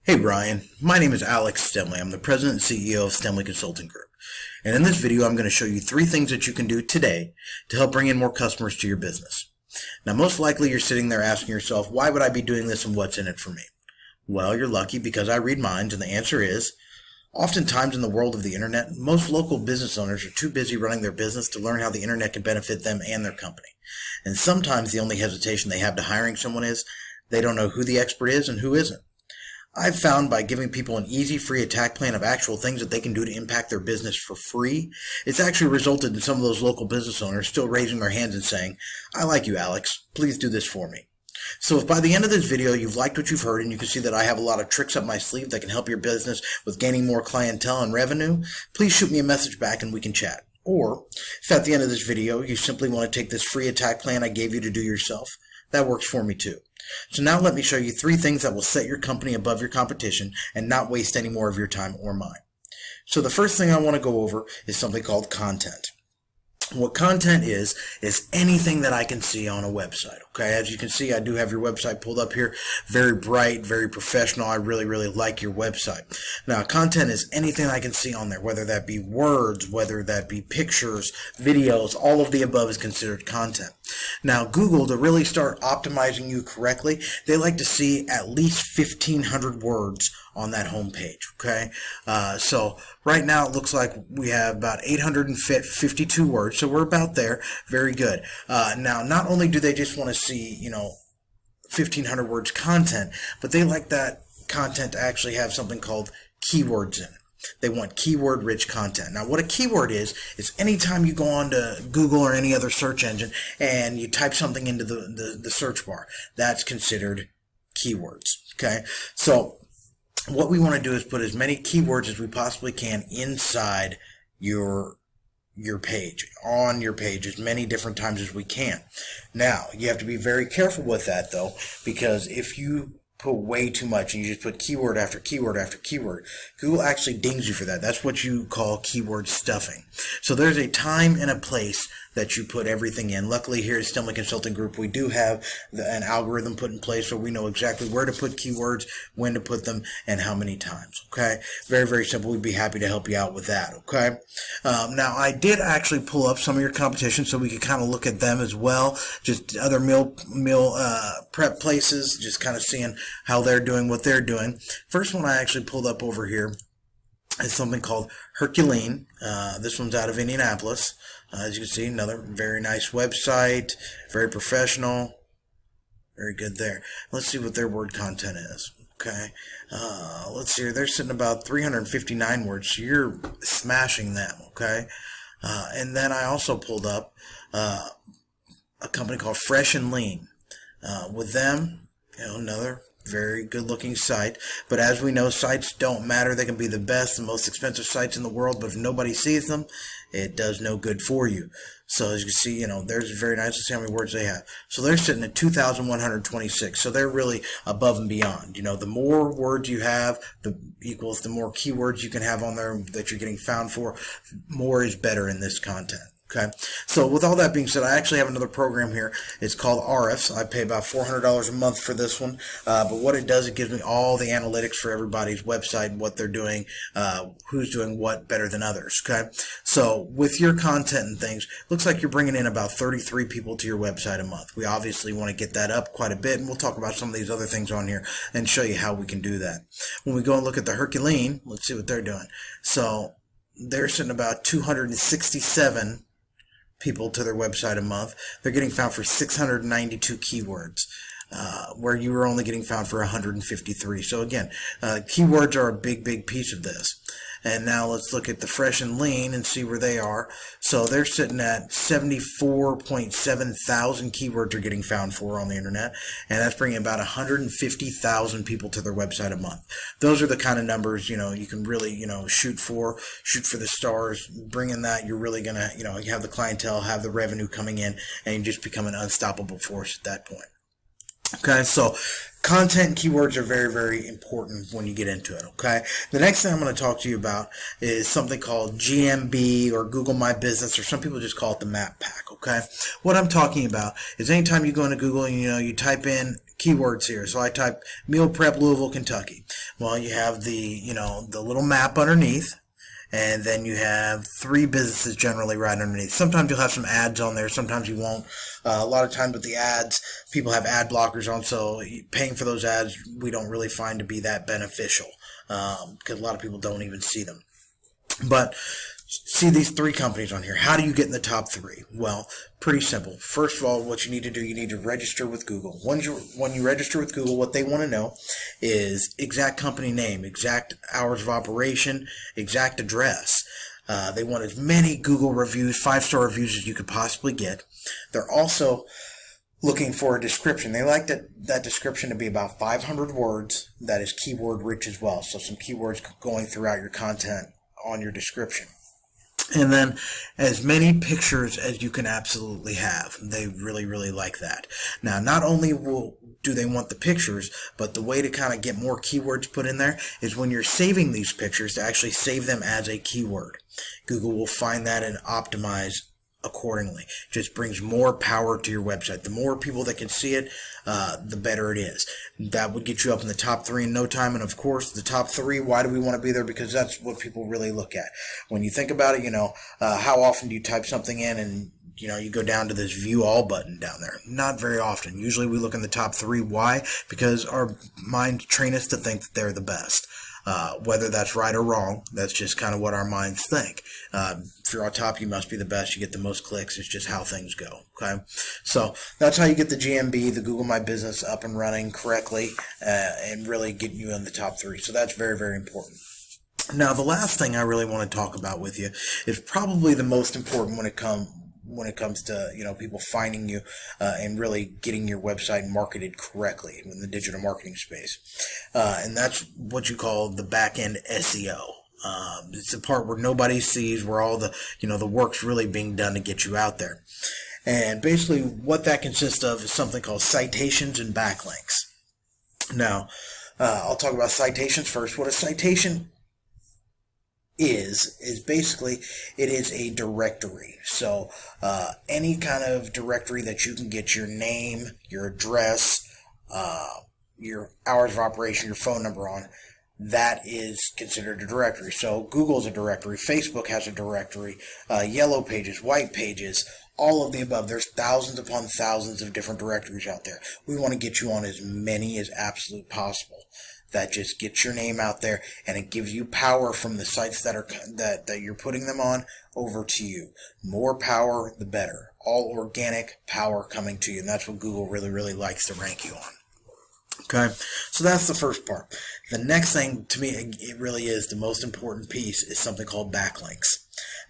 Hey Ryan, my name is Alex Stemle. I'm the President and CEO of Stemle Consulting Group. And in this video, I'm going to show you 3 things that you can do today to help bring in more customers to your business. Now, most likely you're sitting there asking yourself, why would I be doing this and what's in it for me? Well, you're lucky because I read minds, and the answer is, oftentimes in the world of the internet, most local business owners are too busy running their business to learn how the internet can benefit them and their company. And sometimes the only hesitation they have to hiring someone is they don't know who the expert is and who isn't. I've found by giving people an easy, free attack plan of actual things that they can do to impact their business for free, it's actually resulted in some of those local business owners still raising their hands and saying, I like you, Alex. Please do this for me. So if by the end of this video you've liked what you've heard and you can see that I have a lot of tricks up my sleeve that can help your business with gaining more clientele and revenue, please shoot me a message back and we can chat. Or if at the end of this video you simply want to take this free attack plan I gave you to do yourself, that works for me too. So now let me show you 3 things that will set your company above your competition and not waste any more of your time or mine. So the first thing I want to go over is something called content. What content is anything that I can see on a website. Okay, as you can see, I do have your website pulled up here. Very bright, very professional. I really like your website. Now, content is anything I can see on there, whether that be words, whether that be pictures, videos, all of the above is considered content. Now, Google, to really start optimizing you correctly, they like to see at least 1,500 words on that home page. Okay, so right now it looks like we have about 852 words, so we're about there. Very good. Now, not only do they just want to see 1,500 words content, but they like that content to actually have something called keywords in it. They want keyword-rich content. Now, what a keyword is anytime you go on to Google or any other search engine and you type something into the search bar, that's considered keywords. Okay, so what we want to do is put as many keywords as we possibly can inside your page, on your page, as many different times as we can. Now, you have to be very careful with that, though, because if you put way too much and you just put keyword after keyword after keyword, Google actually dings you for that. That's what you call keyword stuffing. So there's a time and a place that you put everything in. Luckily here at Stemle Consulting Group, we do have an algorithm put in place where we know exactly where to put keywords, when to put them, and how many times. Okay, very simple. We'd be happy to help you out with that. Okay, now I did actually pull up some of your competition so we could kind of look at them as well, just other meal prep places, just kind of seeing how they're doing, what they're doing. First one I actually pulled up over here is something called Herculean. This one's out of Indianapolis. As you can see, another very nice website, very professional, very good there. Let's see what their word content is. Okay, let's see here. They're sitting about 359 words, so you're smashing them. Okay, and then I also pulled up a company called Fresh and Lean. With them, another very good looking site, but as we know, sites don't matter. They can be the best, the most expensive sites in the world, but if nobody sees them, it does no good for you. So as you can see, there's very nice. Let's see how many words they have. So they're sitting at 2,126. So they're really above and beyond. The more words you have, the more keywords you can have on there that you're getting found for. More is better in this content. Okay, so with all that being said, I actually have another program here. It's called RFs. I pay about $400 a month for this one, but what it does, it gives me all the analytics for everybody's website, what they're doing, who's doing what better than others. Okay, so with your content and things, looks like you're bringing in about 33 people to your website a month. We obviously want to get that up quite a bit, and we'll talk about some of these other things on here and show you how we can do that. When we go and look at the Herculean, let's see what they're doing. So they're sitting about 267 people to their website a month. They're getting found for 692 keywords, where you were only getting found for 153. So again, keywords are a big piece of this. And now let's look at the Fresh and Lean and see where they are. So they're sitting at 74.7 thousand keywords are getting found for on the internet, and that's bringing about 150,000 people to their website a month. Those are the kind of numbers you can really shoot for the stars. Bringing that, you're really gonna you have the clientele, have the revenue coming in, and you just become an unstoppable force at that point. Okay, so content and keywords are very important when you get into it. Okay, the next thing I'm going to talk to you about is something called GMB or Google My Business, or some people just call it the Map Pack. Okay, what I'm talking about is anytime you go into Google and you type in keywords here. So I type meal prep Louisville, Kentucky. Well, you have the the little map underneath, and then you have 3 businesses generally right underneath. Sometimes you'll have some ads on there, sometimes you won't. A lot of times with the ads, people have ad blockers on, so paying for those ads we don't really find to be that beneficial, because a lot of people don't even see them. But see these 3 companies on here. How do you get in the top 3? Well, pretty simple. First of all, what you need to do, you need to register with Google. When you register with Google, what they want to know is exact company name, exact hours of operation, exact address. They want as many Google reviews, 5-star reviews as you could possibly get. They're also looking for a description. They like that description to be about 500 words. That is keyword rich as well. So some keywords going throughout your content on your description. And then as many pictures as you can absolutely have. They really, really like that. Now, not only do they want the pictures, but the way to kind of get more keywords put in there is when you're saving these pictures to actually save them as a keyword. Google will find that and optimize accordingly. Just brings more power to your website. The more people that can see it, the better it is. That would get you up in the top 3 in no time. And of course, the top 3, why do we want to be there? Because that's what people really look at. When you think about it, how often do you type something in and you go down to this view all button down there? Not very often. Usually we look in the top 3. Why? Because our minds train us to think that they're the best. Whether that's right or wrong, that's just kind of what our minds think. If you're on top, you must be the best. You get the most clicks. It's just how things go. Okay, so that's how you get the GMB, the Google My Business, up and running correctly, and really getting you in the top 3. So that's very, very important. Now, the last thing I really want to talk about with you is probably the most important when it comes to people finding you and really getting your website marketed correctly in the digital marketing space, and that's what you call the back-end SEO. It's the part where nobody sees, where all the the work's really being done to get you out there. And basically what that consists of is something called citations and backlinks. Now, I'll talk about citations first. What a citation is basically, it is a directory. So any kind of directory that you can get your name, your address, your hours of operation, your phone number on, that is considered a directory. So Google's a directory, Facebook has a directory, Yellow Pages, White Pages, all of the above. There's thousands upon thousands of different directories out there. We want to get you on as many as absolutely possible. That just gets your name out there, and it gives you power from the sites that you're putting them on over to you. More power, the better. All organic power coming to you, and that's what Google really, really likes to rank you on. Okay, so that's the first part. The next thing, to me, it really is the most important piece, is something called backlinks.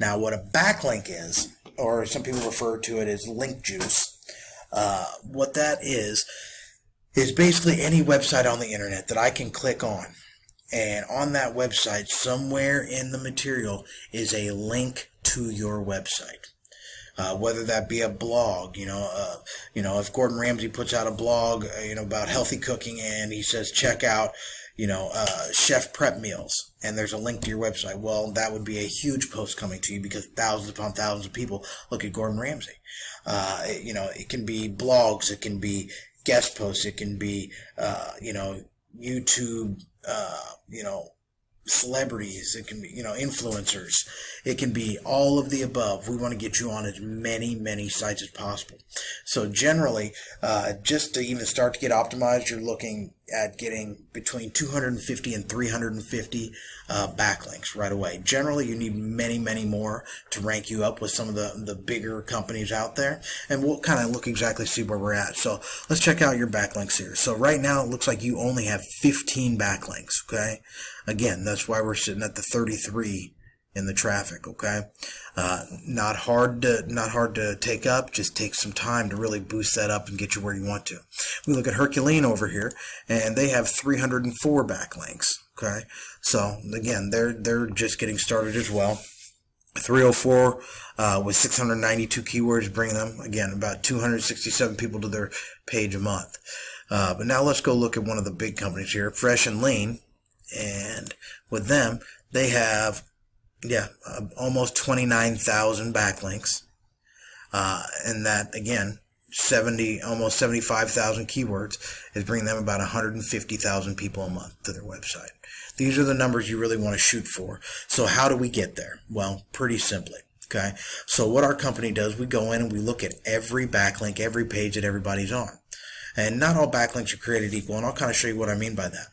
Now, what a backlink is, or some people refer to it as link juice, what that is basically any website on the internet that I can click on, and on that website, somewhere in the material, is a link to your website. Whether that be a blog, if Gordon Ramsay puts out a blog, about healthy cooking, and he says check out, chef prep meals, and there's a link to your website. Well, that would be a huge post coming to you, because thousands upon thousands of people look at Gordon Ramsay. It can be blogs, it can be guest posts, it can be, YouTube, celebrities, it can be, influencers, it can be all of the above. We want to get you on as many sites as possible. So generally, just to even start to get optimized, you're looking at getting between 250 and 350 backlinks right away. Generally, you need many more to rank you up with some of the bigger companies out there, and we'll kind of look exactly, see where we're at. So let's check out your backlinks here. So right now it looks like you only have 15 backlinks. Okay, again, that's why we're sitting at the 33 in the traffic. Okay, not hard to take up. Just take some time to really boost that up and get you where you want to. We look at Herculean over here, and they have 304 backlinks. Okay, so again, they're just getting started as well. 304 with 692 keywords, bringing them, again, about 267 people to their page a month. But now let's go look at one of the big companies here, Fresh and Lean, and with them, they have almost 29,000 backlinks, and that, again, almost 75,000 keywords is bringing them about 150,000 people a month to their website. These are the numbers you really want to shoot for. So how do we get there? Well, pretty simply. Okay. So what our company does, we go in and we look at every backlink, every page that everybody's on. And not all backlinks are created equal, and I'll kind of show you what I mean by that.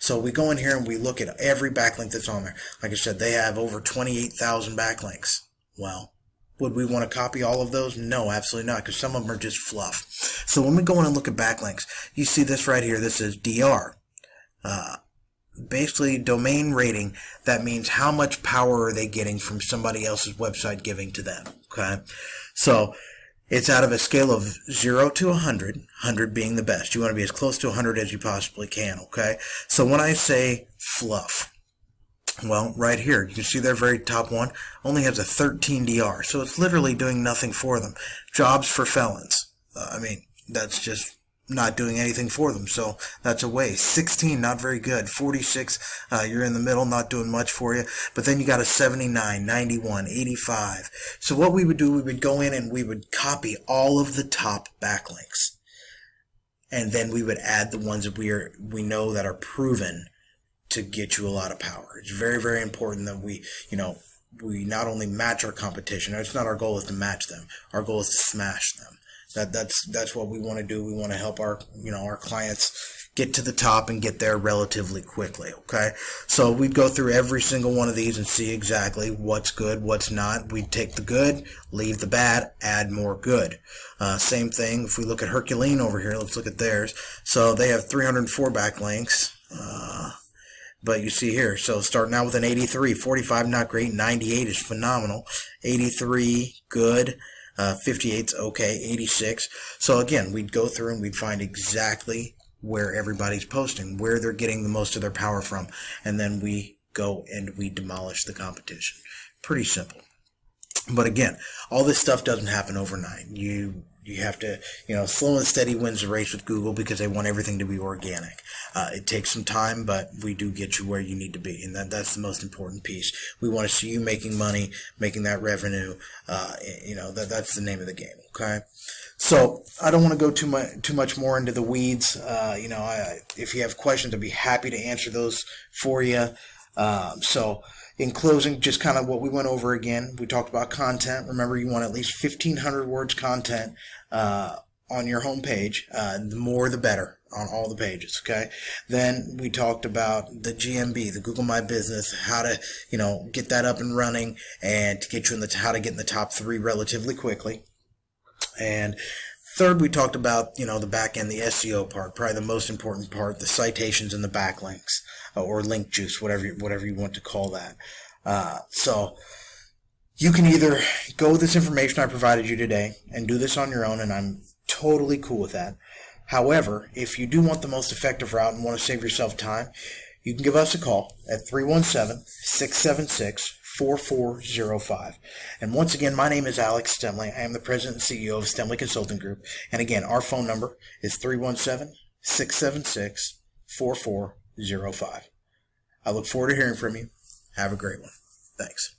So we go in here and we look at every backlink that's on there. Like I said, they have over 28,000 backlinks. Well, would we want to copy all of those? No, absolutely not, because some of them are just fluff. So when we go in and look at backlinks, you see this right here. This is DR. Basically, domain rating. That means how much power are they getting from somebody else's website giving to them. Okay, so it's out of a scale of 0 to 100, 100 being the best. You want to be as close to 100 as you possibly can, okay? So when I say fluff, well, right here, you can see their very top one only has a 13 DR, so it's literally doing nothing for them. Jobs for felons. I mean, that's just not doing anything for them, so that's a waste. 16, not very good. 46, you're in the middle, not doing much for you. But then you got a 79, 91, 85. So what we would do, we would go in and we would copy all of the top backlinks, and then we would add the ones that we know that are proven to get you a lot of power. It's very, very important that we not only match our competition. It's not our goal is to match them. Our goal is to smash them. That's what we want to do. We want to help our clients get to the top and get there relatively quickly. Okay, so we'd go through every single one of these and see exactly what's good, what's not. We'd take the good, leave the bad, add more good. Same thing if we look at Herculean over here. Let's look at theirs. So they have 304 backlinks. But you see here, so starting out with an 83, 45 not great, 98 is phenomenal, 83 good. 58's okay, 86. So again, we'd go through and we'd find exactly where everybody's posting, where they're getting the most of their power from, and then we go and we demolish the competition. Pretty simple. But again, all this stuff doesn't happen overnight. You have to, slow and steady wins the race with Google because they want everything to be organic. It takes some time, but we do get you where you need to be, and that's the most important piece. We want to see you making money, making that revenue. That's the name of the game. Okay. So I don't want to go too much more into the weeds. If you have questions, I'd be happy to answer those for you. So in closing, just kind of what we went over again. We talked about content. Remember, you want at least 1,500 words content on your home page. The more, the better on all the pages. Okay. Then we talked about the GMB, the Google My Business, how to get that up and running, and to get you how to get in the top 3 relatively quickly. And third, we talked about the back end, the SEO part, probably the most important part, the citations and the backlinks, or link juice, whatever you want to call that. So you can either go with this information I provided you today and do this on your own, and I'm totally cool with that. However, if you do want the most effective route and want to save yourself time, you can give us a call at 317-676-4405. And once again, my name is Alex Stemle. I am the President and CEO of Stemle Consulting Group. And again, our phone number is 317-676-4405. I look forward to hearing from you. Have a great one. Thanks.